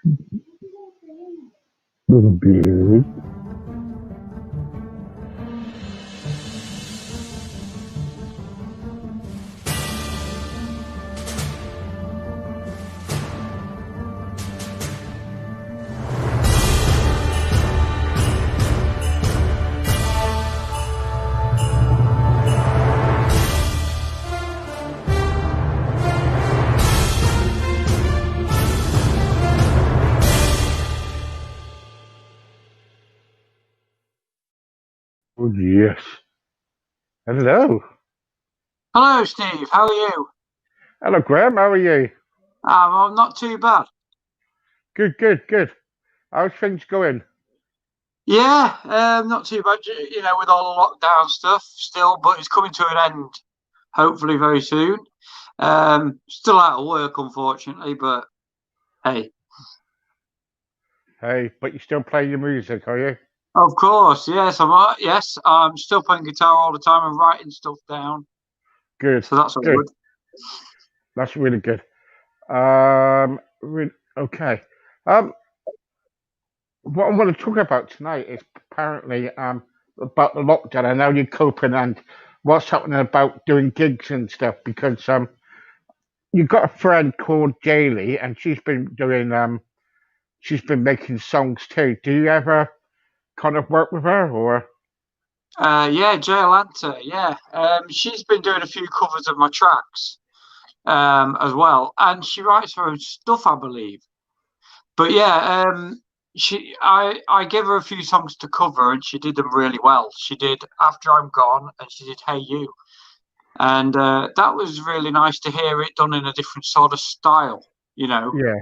Good. Oh, yes. Hello. Hello, Steve. How are you? Hello, Graham. How are you? I'm not too bad. Good, good, good. How's things going? Yeah, not too bad. With all the lockdown stuff still, but it's coming to an end. Hopefully, very soon. Still out of work, unfortunately, but hey, Hey, but you still play your music, are you? of course, yes. Yes, I'm still playing guitar all the time and writing stuff down. Good, So that's all good. good. That's really good. Okay. Um, what I want to talk about tonight is apparently about the lockdown and how you're coping and what's happening about doing gigs and stuff because you've got a friend called Jaylee and she's been making songs too. Do you ever kind of work with her or? Yeah, Jay Atlanta. Yeah, she's been doing a few covers of my tracks as well, and she writes her own stuff, I believe. But yeah, I gave her a few songs to cover, and she did them really well. She did "After I'm Gone" and she did "Hey You," and that was really nice to hear it done in a different sort of style, you know. Yeah,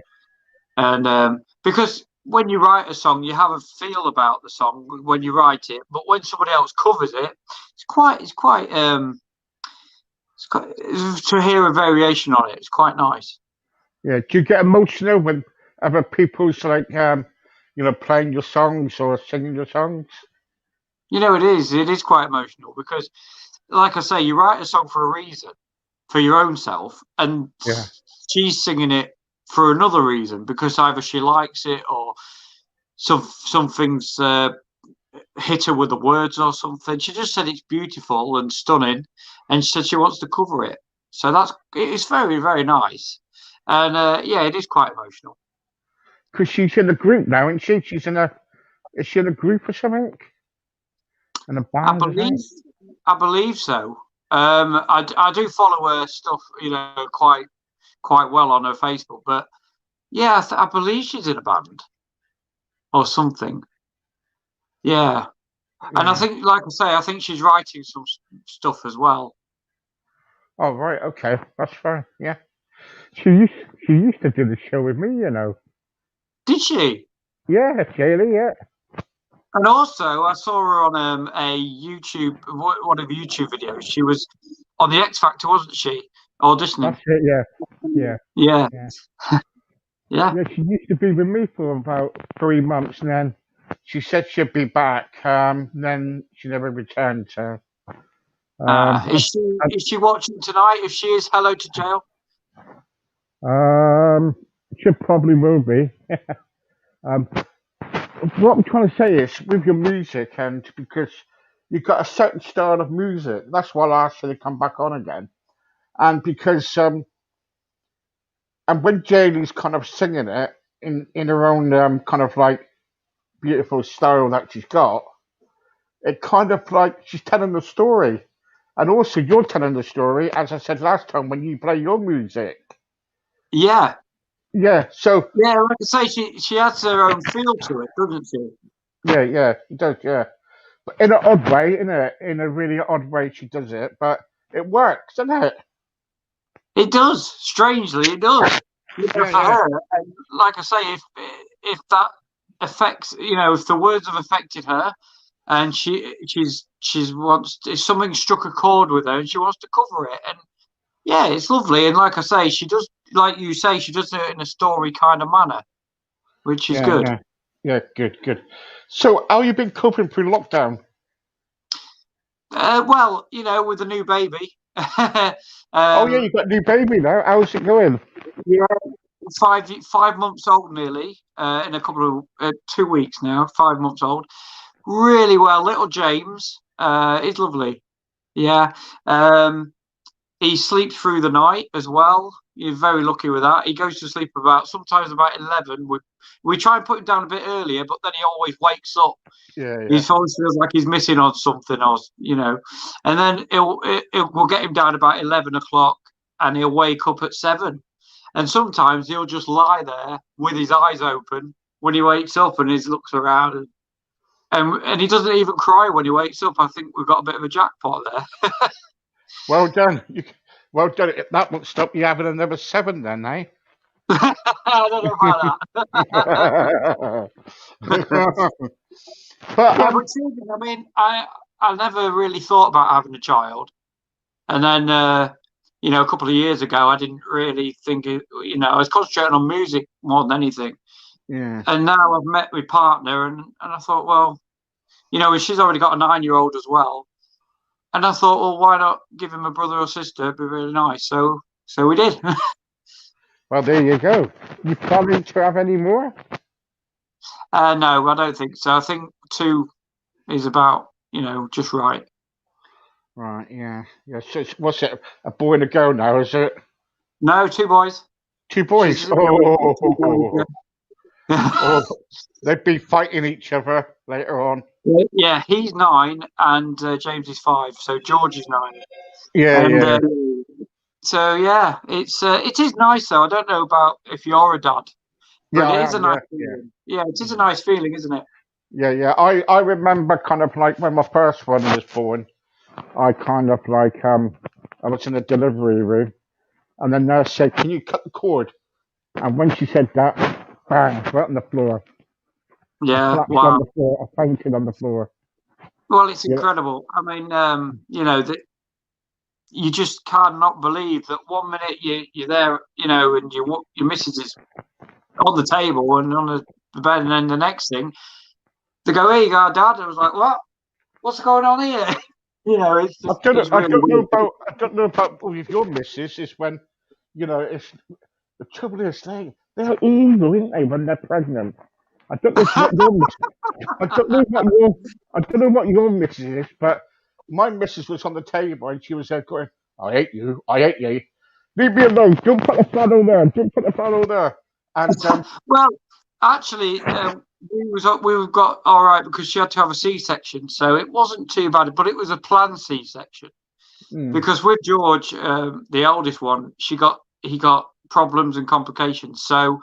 And because when you write a song, you have a feel about the song when you write it, but when somebody else covers it, it's quite to hear a variation on it. It's quite nice. yeah. Do you get emotional when other people's playing your songs or singing your songs? It is quite emotional because, like I say, you write a song for a reason, for your own self, and Yeah, she's singing it for another reason because either she likes it or something's hit her with the words or something. She just said it's beautiful and stunning, and she said she wants to cover it. So it's very very nice, and yeah, it is quite emotional. because she's in a group now, isn't she? Is she in a group or something? In a I band or believe something? I believe so. I do follow her stuff, quite well on her Facebook, but yeah, I believe she's in a band or something. Yeah. And I Yeah. think, like I say, I think she's writing some stuff as well. Oh right, okay, that's fine. Yeah. She used she used to do the show with me, you know. Did she? Yeah, Jaylee, yeah. And also, I saw her on one of the YouTube videos. She was on the X Factor, wasn't she? Auditioning. That's it, yeah. Yeah. Yeah, Yeah. yeah. Yeah, she used to be with me for about 3 months and then she said she'd be back, then she never returned, so um Is she watching tonight? If she is, hello to jail. she probably will be. Um what I'm trying to say is with your music and because you've got a certain style of music, that's why I asked you to come back on again. And because and when Jaylee's kind of singing it in her own kind of like beautiful style that she's got, it kind of like she's telling the story. And also you're telling the story, as I said last time when you play your music. Yeah, Yeah, so yeah. Like I say, she has her own feel to it, doesn't she? yeah, yeah, it does, yeah. But in an odd way, in a really odd way she does it, but it works, doesn't it? It does. Strangely, it does. Yeah, For yeah, her, and like I say, if that affects, if the words have affected her, and she's wants if something struck a chord with her, and she wants to cover it, and yeah, it's lovely. And like I say, she does, like you say, she does it in a story kind of manner, which is yeah, good. yeah. Yeah, good, good. So how you been coping through lockdown? Well, with a new baby. Oh yeah, um, you got a new baby now. How's it going? yeah, 5 months old nearly. In a couple of 2 weeks now. 5 months old. Really well, little James. He's lovely. Yeah. He sleeps through the night as well. You're very lucky with that. He goes to sleep sometimes about 11. We try and put him down a bit earlier, but then he always wakes up. Yeah, He yeah. always feels like he's missing on something, or and then we'll get him down about 11 o'clock, and he'll wake up at 7. And sometimes he'll just lie there with his eyes open when he wakes up, and he looks around, and he doesn't even cry when he wakes up. I think we've got a bit of a jackpot there. Well done. Well done. That won't stop you having another 7 then, eh? I don't know about that. But Yeah, but children, I mean, I never really thought about having a child. And then, a couple of years ago, I didn't really think I was concentrating on music more than anything. yeah. And now I've met my partner, and I thought, well, she's already got a 9-year-old as well. And I thought, well, why not give him a brother or sister? It'd be really nice. So we did. Well, there you go. You planning to have any more? No, I don't think so. I think 2 is about, just right. Right, yeah. So what's it? A boy and a girl now, is it? No, 2 boys. 2 boys. Oh, they'd be fighting each other later on. Yeah, he's 9 and James is 5. So George is 9. Yeah, and, yeah. So yeah, it is nice though. I don't know about if you're a dad, but Yeah, it is a nice feeling. Yeah, it is a nice feeling, isn't it? Yeah, yeah. I remember kind of like when my first one was born, I kind of like I was in the delivery room, and the nurse said, "Can you cut the cord?" And when she said that, bang, right on the floor. I Yeah, collapsed on wow. the floor. I fainted on the floor. Well, it's Yeah, incredible. I mean, that you just cannot believe that 1 minute you're there, and your missus is on the table and on the bed, and then the next thing they go, "Here you go, Dad." I was like, "What? What's going on here?" It's I just, don't know. it's really weird. I don't know about with your missus. Is when, it's the trouble is they're evil, isn't they? When they're pregnant. I don't know what your I don't know what your missus is, but my missus was on the table and she was there going, "I hate you, I hate you. Leave me alone. Don't put the flannel there. Don't put the flannel there." And Well, actually, we got all right because she had to have a C-section, so it wasn't too bad. But it was a planned C-section because with George, the eldest one, he got problems and complications, so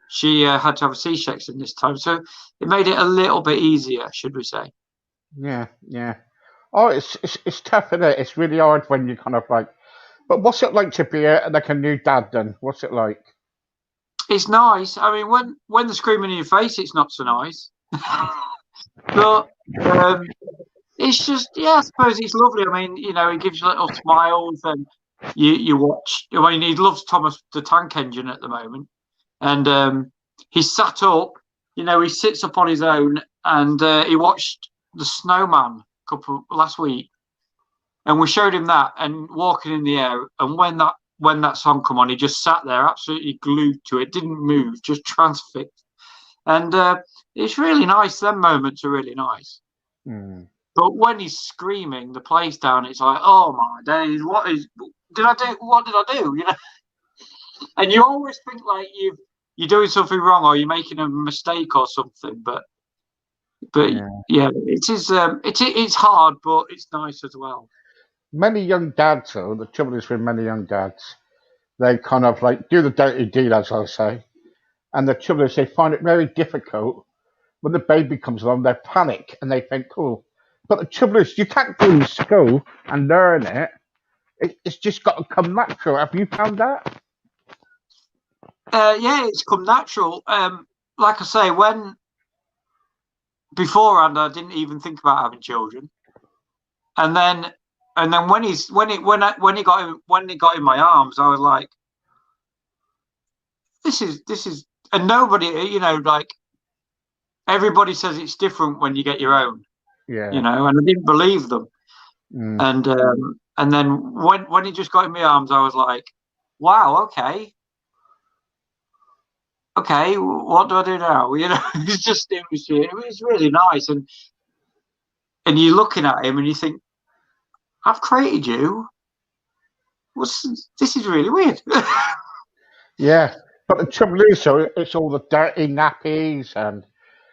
she had to have a C-section this time. So it made it a little bit easier, should we say? yeah, yeah. Oh, it's tough, isn't it? It's really hard when you kind of like. But what's it like to be like a new dad? Then what's it like? It's nice. I mean, when they're screaming in your face, it's not so nice. But it's just, yeah, I suppose it's lovely. I mean, it gives you little smiles, and you watch. I mean, he loves Thomas the Tank Engine at the moment, and he's sat up. He sits up on his own, and he watched the Snowman last week, and we showed him that and walking in the air. And when that song come on, he just sat there, absolutely glued to it, didn't move, just transfixed. And it's really nice. Them moments are really nice. Mm. But when he's screaming the place down, it's like, oh my days, what did I do? And you always think like you're doing something wrong or you're making a mistake or something. But yeah, it is. It's hard, but it's nice as well. Many young dads, though, the trouble is with many young dads, they kind of like do the dirty deed, as I say, and the trouble is they find it very difficult when the baby comes along. They panic and they think, "Oh," but the trouble is you can't go to school and learn it. It's just got to come natural. Have you found that? Yeah, it's come natural. Like I say, beforehand I didn't even think about having children, and then when he got in my arms, I was like, this is, and nobody, like everybody says it's different when you get your own, Yeah. and I didn't believe them, and then when he just got in my arms, I was like, wow, okay, okay, what do I do now? You know, it was really nice, and you're looking at him and you think, I've created you. This is really weird. Yeah, but the trouble is, so it's all the dirty nappies, and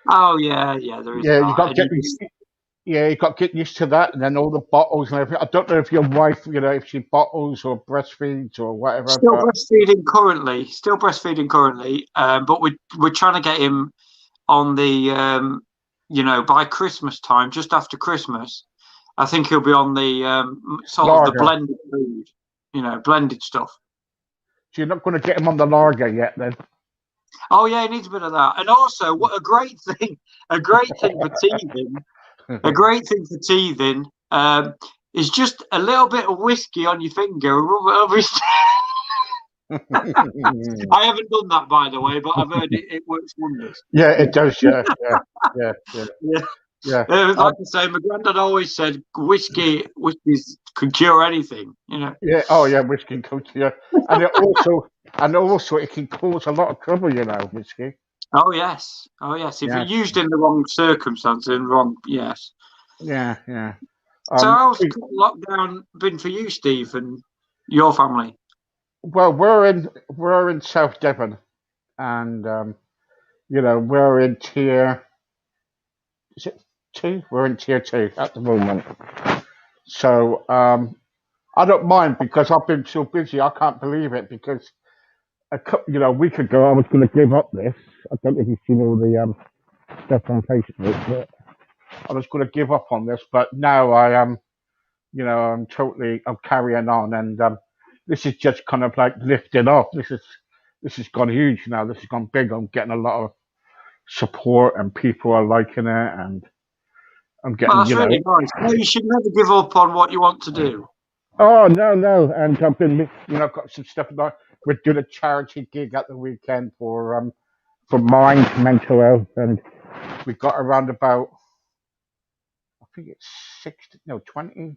Oh yeah, there is yeah, you that. got to get yeah, you got to get used to that, and then all the bottles and everything. I don't know if your wife, if she bottles or breastfeeds or whatever, Still but breastfeeding currently. Still breastfeeding currently. But we're trying to get him on the by Christmas time, just after Christmas. I think he'll be on the sort of the lager. blended food, blended stuff. So you're not going to get him on the lager yet, then? Oh yeah, he needs a bit of that. And also, what a great thing! A great thing for teething. A great thing for teething is just a little bit of whiskey on your finger. Rub it over his. I haven't done that, by the way, but I've heard it works wonders. Yeah, it does. Yeah. Like I say, my granddad always said, whiskey could cure anything. Yeah. Oh, yeah. Whiskey can cure, and also it can cause a lot of trouble. Whiskey. Oh yes. If Yeah. you're used in the wrong circumstances and wrong, yes. Yeah. So how's lockdown been for you, Steve, and your family? Well, we're in South Devon, and we're in tier. Is it 2? We're in tier 2 at the moment. So I don't mind because I've been so busy. I can't believe it because a week ago I was going to give up this. I don't know if you've seen all the stuff on Facebook, but I was going to give up on this. But now I am, I'm carrying on, and this is just kind of like lifting off. This has gone huge now. This has gone big. I'm getting a lot of support, and people are liking it, and I'm getting. Well, that's really nice. No, you should never give up on what you want to do. Oh no! And I've been, I've got some stuff like we're doing a charity gig at the weekend for mind, mental health, and we've got around about, I think it's 20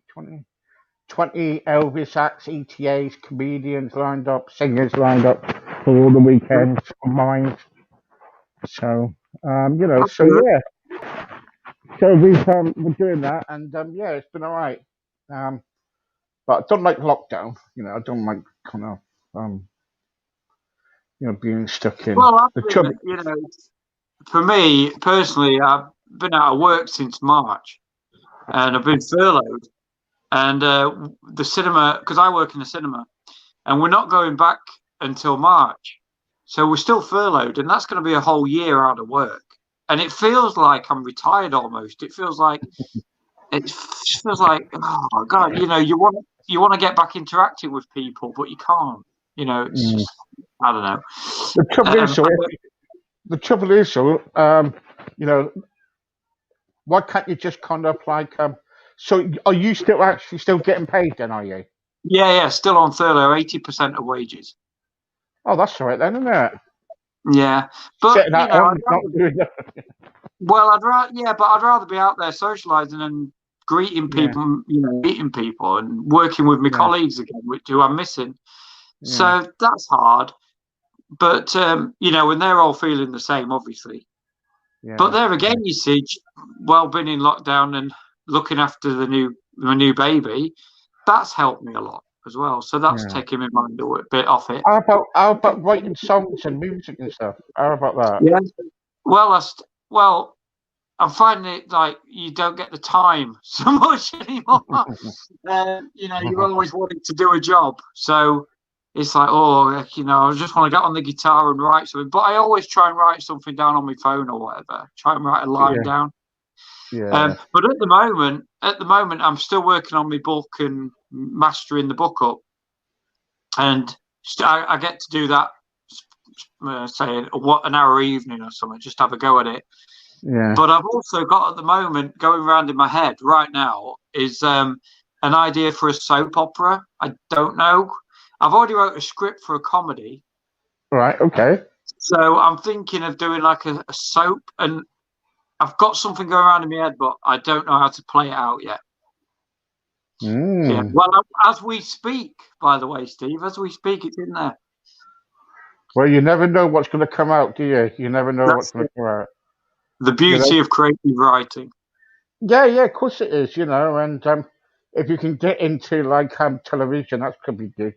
Elvis acts, ETAs, comedians lined up, singers lined up for all the weekends for Mind. So, so yeah. So we're doing that, and yeah, it's been all right. But I don't like lockdown. I don't like kind of being stuck in. Well, for me personally, I've been out of work since March, and I've been furloughed. And the cinema, because I work in the cinema, and we're not going back until March, so we're still furloughed, and that's going to be a whole year out of work. And it feels like I'm retired almost. It feels like oh God, you want to get back interacting with people, but you can't. It's just, I don't know. The trouble is, why can't you just kind of like so are you still getting paid then, are you? Yeah, still on furlough, 80% of wages. Oh, that's all right then, isn't it? Yeah, but well, I'd rather be out there socializing and greeting people, meeting people and working with my colleagues again, who I'm missing. Yeah. So that's hard. But when they're all feeling the same, obviously. Yeah. But there again, you see, being in lockdown and looking after my new baby, that's helped me a lot as well. So that's taking my mind a bit off it. How about writing songs and music and stuff? How about that? Yeah. Well, I'm finding it like you don't get the time so much anymore. You're always wanting to do a job, so it's like, I just want to get on the guitar and write something. But I always try and write something down on my phone or whatever. Try and write a line down. Yeah. But at the moment, I'm still working on my book and mastering the book up, and I get to do that. Say an hour evening or something, just have a go at it. Yeah. But I've also got at the moment going around in my head right now is an idea for a soap opera. I don't know. I've already wrote a script for a comedy. Right. Okay. So I'm thinking of doing like a soap, and I've got something going around in my head, but I don't know how to play it out yet. Yeah. Well, as we speak, by the way, Steve, as we speak, it's in there. Well, you never know what's going to come out, do you? You never know what's That's going to come out. the You know? beauty of creative writing. Yeah, yeah, of course it is. And if you can get into like television, that could be good.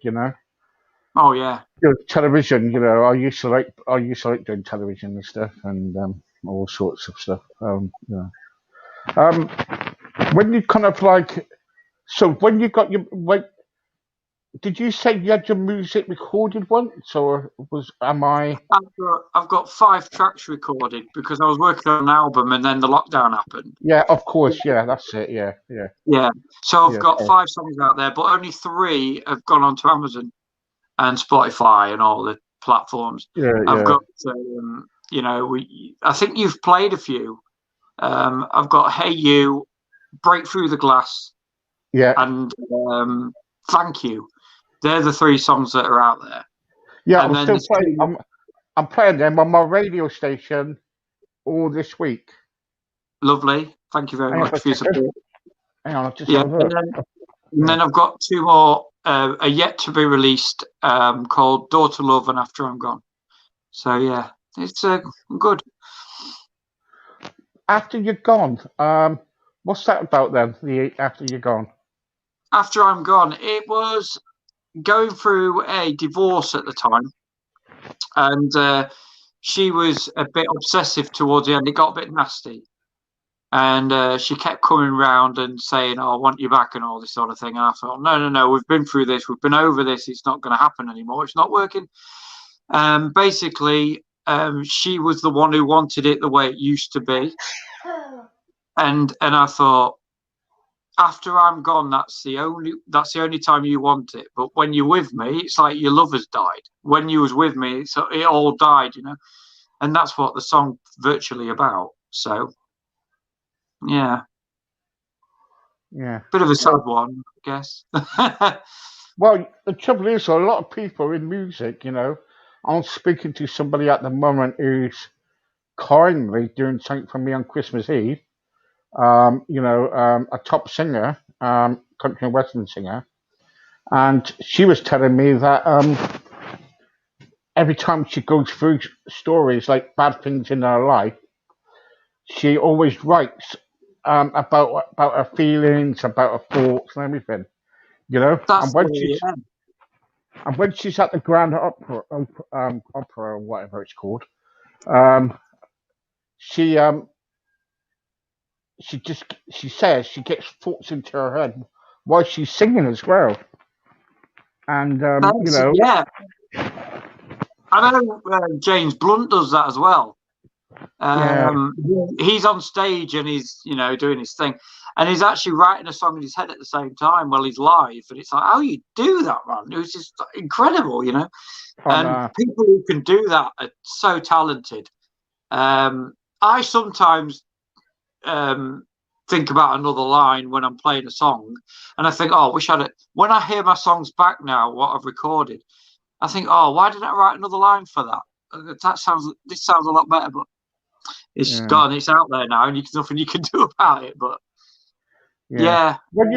Oh yeah. Television. I used to like doing television and stuff, and all sorts of stuff. Um, when you kind of like, so when you got your like, did you say you had your music recorded once, or am I? I've got 5 tracks recorded because I was working on an album and then the lockdown happened. Yeah, of course. Yeah, that's it. Yeah, yeah, Yeah. So I've yeah. got Oh, 5 songs out there, but only 3 have gone onto Amazon and Spotify and all the platforms. yeah, I've yeah, got, I think you've played a few. I've got Hey You, Break Through the Glass, yeah, and Thank You. They're the 3 songs that are out there. yeah. And I'm then still there's playing. 2. I'm playing them on my radio station all this week. Lovely. Thank you very Hang on much a for your second. support. Hang on, I'll just Yeah. have a And look. then I've got 2 more are yet to be released called Daughter Love and After I'm Gone. So, yeah, it's good. After you're gone, what's that about then? The after you're gone. After I'm Gone, it was going through a divorce at the time. And she was a bit obsessive towards the end. It got a bit nasty. And she kept coming round and saying, "Oh, I want you back," and all this sort of thing. And I thought, no, no, no, we've been through this. We've been over this. It's not going to happen anymore. It's not working. Basically, she was the one who wanted it the way it used to be. And I thought, after I'm gone, that's the only time you want it. But when you're with me, it's like your love has died. When you was with me, it all died. And that's what the song virtually about. So yeah, Yeah. bit of a sad one, I guess. Well, the trouble is, a lot of people in music, I'm speaking to somebody at the moment who's currently doing something for me on Christmas Eve. A top singer, country and western singer, and she was telling me that every time she goes through stories like bad things in her life, she always writes about her feelings, about her thoughts, and everything. And That's when the she's and when she's at the Grand Opera or whatever it's called, um, she she says she gets thoughts into her head while she's singing as well. And yeah. I know James Blunt does that as well. yeah, He's on stage and he's doing his thing, and he's actually writing a song in his head at the same time while he's live. And it's like, how you do that, man? It was just incredible. on And people who can do that are so talented. I sometimes think about another line when I'm playing a song, and I think, oh, I wish I'd. When I hear my songs back now, what I've recorded, I think, oh, why didn't I write another line for that? This sounds a lot better, but it's yeah, gone. It's out there now, and there's nothing you can do about it. But yeah. yeah, When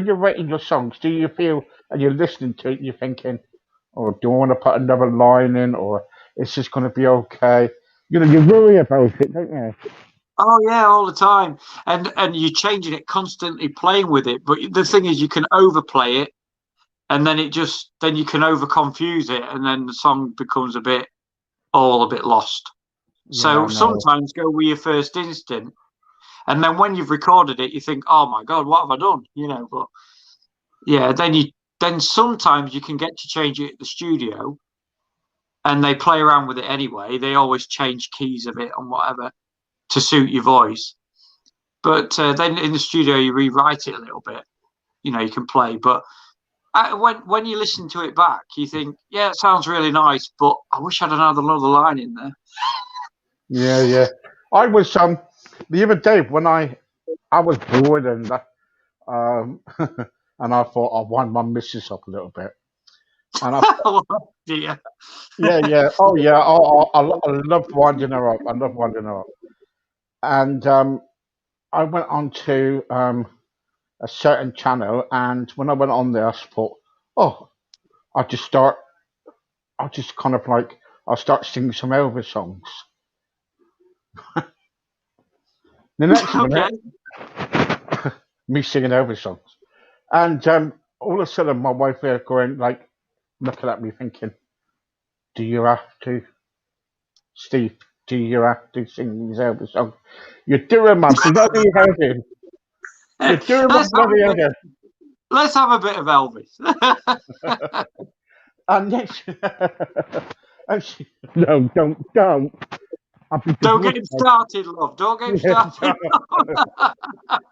you're writing your songs, do you feel and you're listening to it, you're thinking, "Oh, do I want to put another line in, or is this going to be okay?" You worry about it, don't you? oh yeah, all the time, and you're changing it constantly, playing with it. But the thing is, you can overplay it, and then you can over confuse it, and then the song becomes a bit lost. Yeah, So I know. sometimes go with your first instinct, and then when you've recorded it, you think, "Oh my God, what have I done?" But yeah, then sometimes you can get to change it at the studio, and they play around with it anyway. They always change keys of it and whatever to suit your voice. But then in the studio, you rewrite it a little bit. You can play, but when you listen to it back, you think, "Yeah, it sounds really nice, but I wish I'd had another line in there." Yeah, yeah. I was the other day when I was bored um and I thought I wind my missus up a little bit. And I Oh, dear. Yeah, yeah. Oh, yeah. I love winding her up. I love winding her up. And I went on to a certain channel, and when I went on there, I thought, oh, I just start. I'll just kind of like I'll start singing some Elvis songs. The next Okay. minute, me singing Elvis songs, and all of a sudden my wife there going like looking at me thinking, "Do you have to, Steve? Do you have to sing these Elvis songs? You're doing my bloody head in. You're doing my let's have bloody a head bit. in." Let's have a bit of Elvis. And then and she, no, don't. I'll be Don't get divorced. him started, love. Don't get him Yeah, started.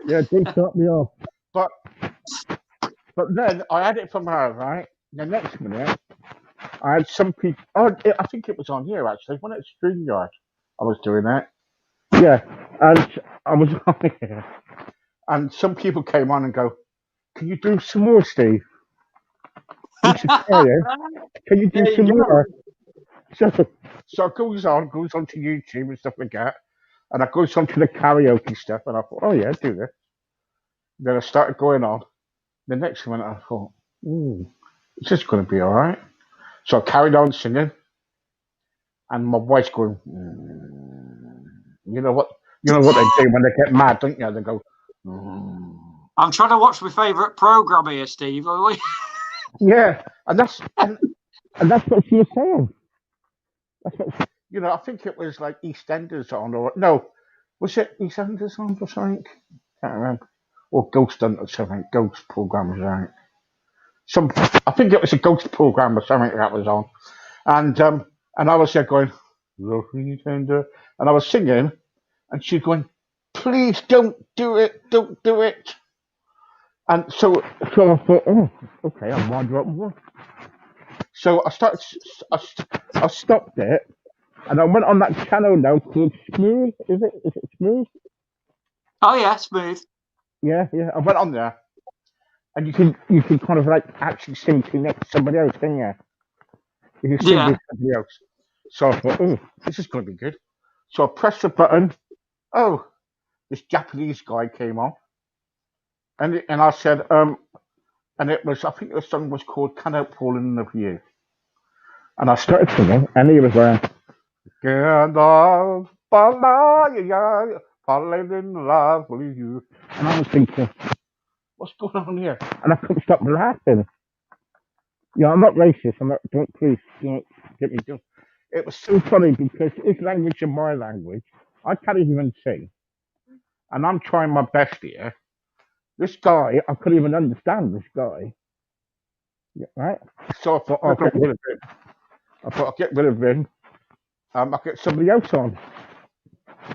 yeah, don't start me off. But then I had it from her, right? The next minute, I had some people. Oh, I think it was on here actually. When it's StreamYard, I was doing that. Yeah, and I was on here, and some people came on and go, "Can you do some more, Steve? You should try it. Can you do There some you go. more?" So, so it goes on to YouTube and stuff like that, and I goes on to the karaoke stuff, and I thought, "Oh yeah, do this." Then I started going on. The next minute, I thought, "Ooh, is this going to be all right?" So I carried on singing, and my wife's going, you know what? You know what they do when they get mad, don't you? They go, "Mm." I'm trying to watch my favourite programme here, Steve. Are we? Yeah, and that's what she was saying. That's what I think it was like EastEnders on, or no, was it EastEnders on or something? Can't remember. Or Ghost Hunt or something. Ghost program, right? I think it was a ghost program or something that was on, and I was there going, "Lovely tender," and I was singing, and she's going, "Please don't do it." And so I thought, "Oh, okay, I'll wind her up more." So I stopped it, and I went on that channel now called Smooth. Is it Smooth? Oh yeah, smooth. Yeah, yeah. I went on there, and you can kind of like actually sing to next somebody else, can you? You can sing Yeah. with somebody else. So I thought, oh, this is going to be good. So I pressed the button. Oh, this Japanese guy came on, and I said, and it was, I think the song was called "Cannot Fall in Love with You," and I started singing, and he was going, "Cannot fall in love with you," and I was thinking, what's going on here? And I couldn't stop laughing. Yeah, I'm not racist. I'm not. Don't please don't get me going. It was so funny because his language and my language, I can't even sing, and I'm trying my best here. This guy, I couldn't even understand this guy. Yeah, right? So I thought, I'll Okay. get rid of him. I thought, I'll get rid of him. I'll get somebody else on.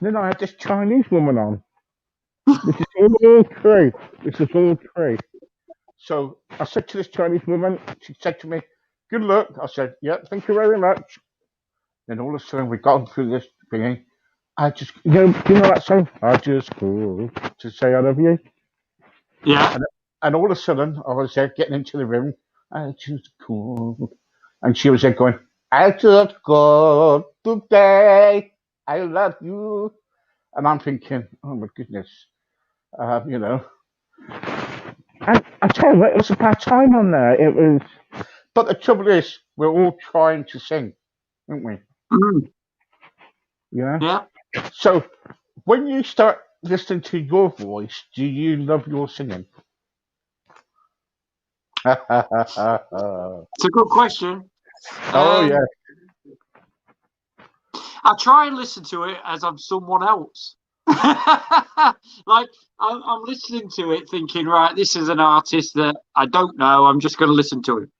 Then I had this Chinese woman on. This is all true. This is all true. So I said to this Chinese woman, she said to me, "Good luck." I said, "Yeah, thank you very much." Then all of a sudden we got through this thingy. Do you know that song? I just called to say I love you. Yeah. And all of a sudden I was there getting into the room. I just called. And she was there going, "I just called today. I love you." And I'm thinking, oh my goodness, you know. And I tell you what, it was a bad time on there. It was, but the trouble is, we're all trying to sing, aren't we? Mm. Yeah. Yeah. So when you start listening to your voice, do you love your singing? Oh It's a good question. yeah. I try and listen to it as I'm someone else. Like I'm listening to it thinking, right, this is an artist that I don't know. I'm just going to listen to him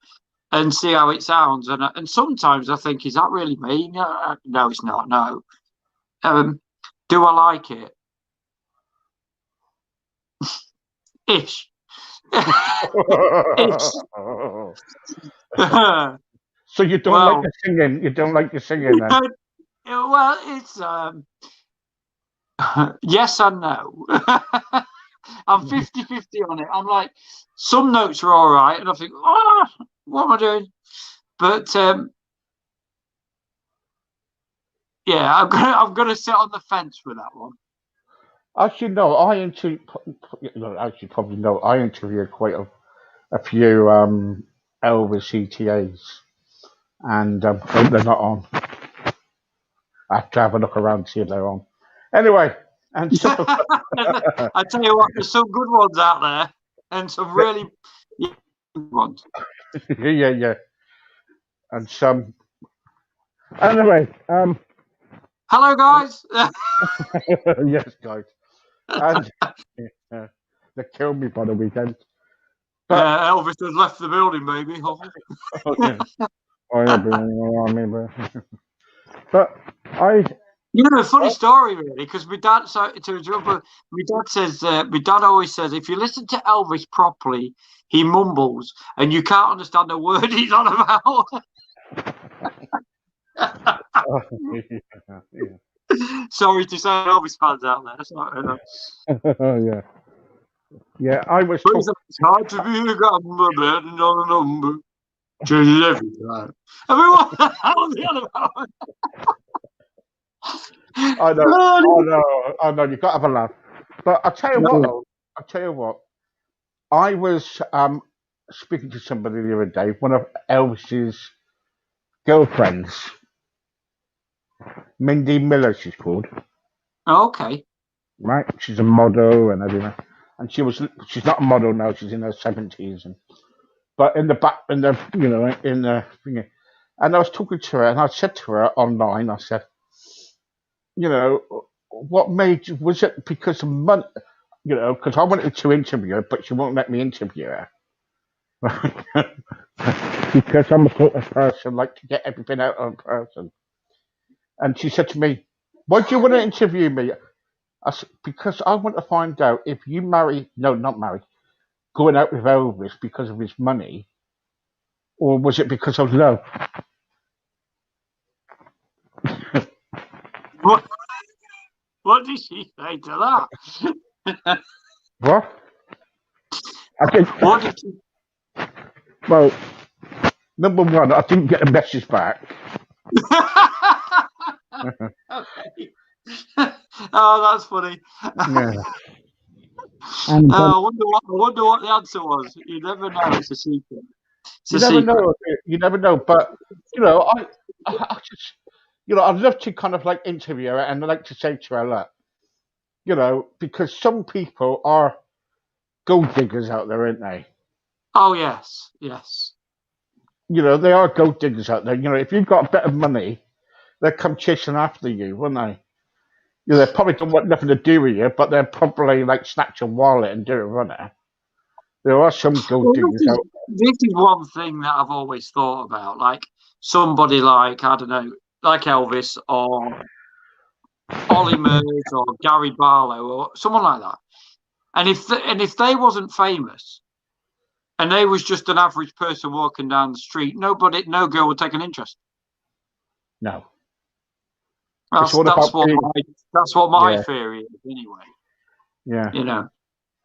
and see how it sounds. And sometimes I think, is that really me? No, it's not. No. Do I like it? Ish. Ish. So you don't like Well, the singing? You don't like the singing then? well, it's yes and no. I'm 50-50 on it. I'm like, some notes are all right, and I think, oh, what am I doing? But yeah, I'm gonna sit on the fence with that one. Actually, no. As you probably know, I interviewed quite a few Elvis ETAs, and hope they're not on. I have to have a look around to see if they're on. Anyway, and so I tell you what, there's some good ones out there, and some really good ones. yeah, and some. Anyway, Hello, guys. yes, guys, and they killed me by the weekend. But Elvis has left the building, baby. But I. You know, funny story, really, because my dad. So to interrupt, my dad says. My dad always says, if you listen to Elvis properly, he mumbles, and you can't understand a word he's on about. Sorry to say, Elvis fans out there. Sorry, yeah. I was. It's hard to be a gambler, betting on a number. Changes every time. I mean, what the hell is the other about? I know. You got to have a laugh. But I'll tell you what, though. I was speaking to somebody the other day, one of Elvis's girlfriends, Mindy Miller, she's called. Okay. Right, she's a model and everything, and she's not a model now. She's in her 70s, but in the thing, and I was talking to her, and I said to her online, I said, what made you? Was it because of money? Because I wanted to interview her, but she won't let me interview her. Because I'm a sort of person like to get everything out of a person. And she said to me, "Why do you want to interview me?" I said, "Because I want to find out if you going out with Elvis because of his money, or was it because of love?" What did she say to that? What? What did she... Well, number one, I didn't get a message back. Okay. Oh, that's funny. Yeah. I wonder what the answer was. You never know. It's a secret. You never know. But I just, I'd love to kind of like interview her, and I'd like to say to her, look, because some people are gold diggers out there, aren't they? Oh yes. They are gold diggers out there. If you've got a bit of money, they'll come chasing after you, won't they? They probably don't want nothing to do with you, but they'll probably like snatch your wallet and do it on it. There are some gold diggers out there. This is one thing that I've always thought about. Like somebody like, I don't know, like Elvis or Ollie Murs or Gary Barlow or someone like that. And if they wasn't famous and they was just an average person walking down the street, no girl would take an interest. No. That's what my theory is anyway. Yeah.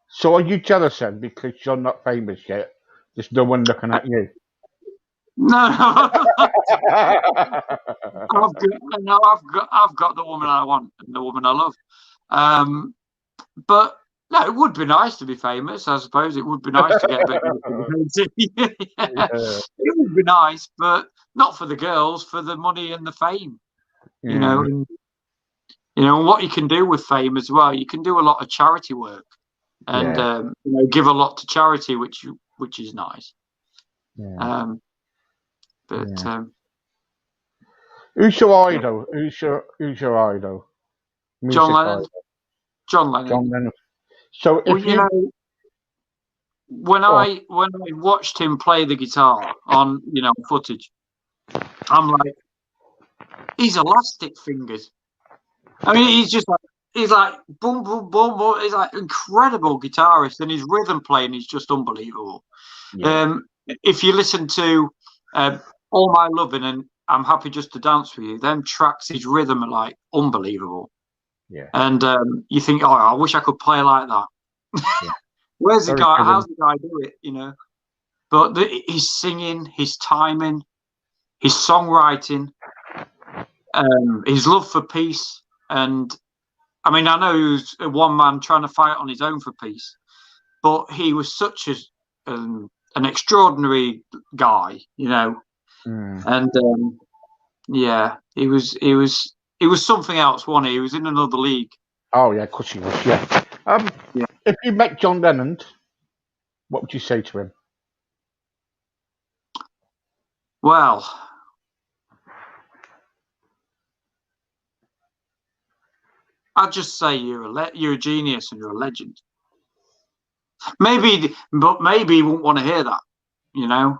So are you jealous then because you're not famous yet? There's no one looking at you. No. I've got the woman I want and the woman I love. But no, it would be nice to be famous. I suppose it would be nice to get a bit of It would be nice, but not for the girls, for the money and the fame. And what you can do with fame as well. You can do a lot of charity work and give a lot to charity, which is nice. Who's your idol? Who's your idol? John Lennon. John Lennon. So when I watched him play the guitar on footage, I'm like, he's elastic fingers. I mean, he's like boom boom boom boom. He's like incredible guitarist, and his rhythm playing is just unbelievable. Yeah. If you listen to All My Loving and I'm Happy Just to Dance With You, them tracks, his rhythm are like unbelievable. Yeah. And you think, oh, I wish I could play like that. Yeah. How's the guy do it? But his singing, his timing, his songwriting, his love for peace, and I mean, I know he was a one man trying to fight on his own for peace, but he was such an extraordinary guy, Mm. And yeah, he was something else, wasn't he? He was in another league. Oh yeah, of course he was. Yeah. Yeah. If you met John Lennon, what would you say to him? Well, I'd just say you're a genius and you're a legend. Maybe, but maybe he wouldn't want to hear that, you know,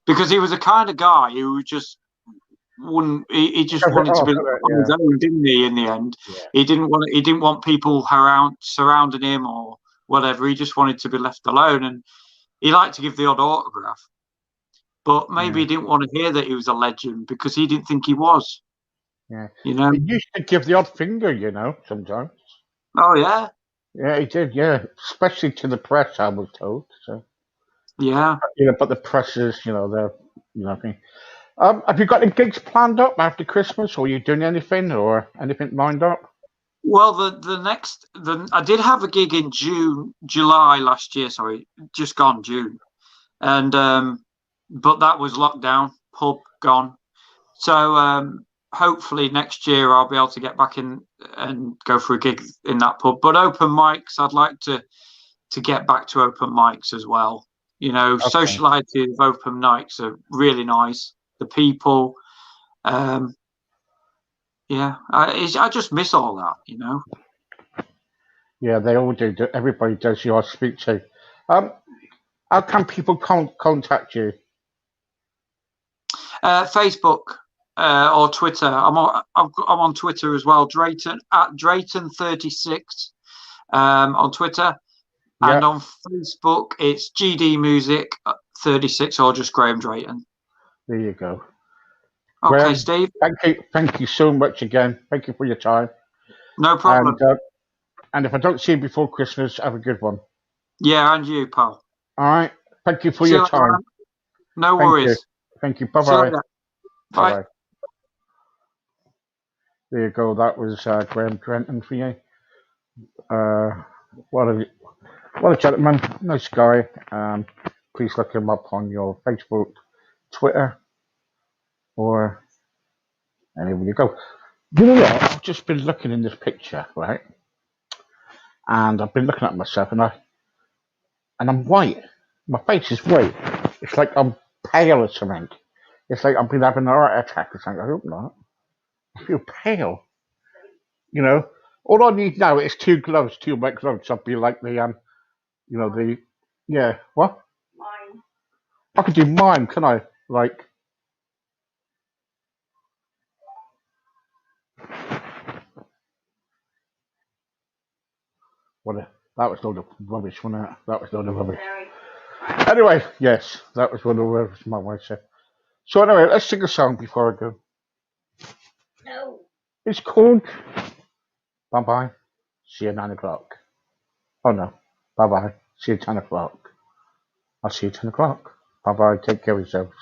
because he was the kind of guy who just wouldn't. He just wanted to be on his own, didn't he? In the end, Yeah. He didn't want people around surrounding him or whatever. He just wanted to be left alone, and he liked to give the odd autograph. But maybe he didn't want to hear that he was a legend because he didn't think he was. Yeah. You know. He used to give the odd finger, you know, sometimes. Oh yeah. Yeah, he did. Yeah, especially to the press, I was told. So. Yeah. You know, but the press is, you know, they're, you know, thing. Have you got any gigs planned up after Christmas, or are you doing anything, or anything lined up? Well, I did have a gig in July last year. Sorry, just gone June, and but that was locked down, pub gone. So hopefully next year I'll be able to get back in and go for a gig in that pub. But open mics, I'd like to get back to open mics as well. You know, Okay. sociality of open mics are really nice. The people, yeah, I just miss all that. You know. Yeah, they all do. Everybody does. You I speak to. How can people contact you? Facebook or Twitter. I'm on Twitter as well. Drayton at Drayton36 on Twitter, Yeah, and on Facebook it's GD Music 36 or just Graham Drayton. there you go. Okay, Graham, Steve. Thank you so much again. Thank you for your time. No problem. And if I don't see you before Christmas, have a good one. Yeah, and you, pal. All right. Thank you for See your you later, time. man. No Thank you. worries. Thank you. Bye See you bye. later. Bye Bye. bye. There you go. That was Graham Drayton for you. What a gentleman. Nice guy. Please look him up on your Facebook, Twitter, or anywhere you go. You know what? I've just been looking in this picture, right? And I've been looking at myself, and I'm white. My face is white. It's like I'm pale or something. It's like I've been having a heart attack or something. I hope not. I feel pale. You know, all I need now is two white gloves. I'll be like the you know the, yeah. What? Mime. I could do mime, can I? Like. That was a load of rubbish, wasn't it? That was a load of rubbish. Anyway, yes, that was one of the words my wife said. So anyway, let's sing a song before I go. No. It's called Bye Bye. See you at 9 o'clock. Oh no. Bye bye. See you at 10 o'clock. I'll see you at 10 o'clock. Bye bye. Take care of yourselves.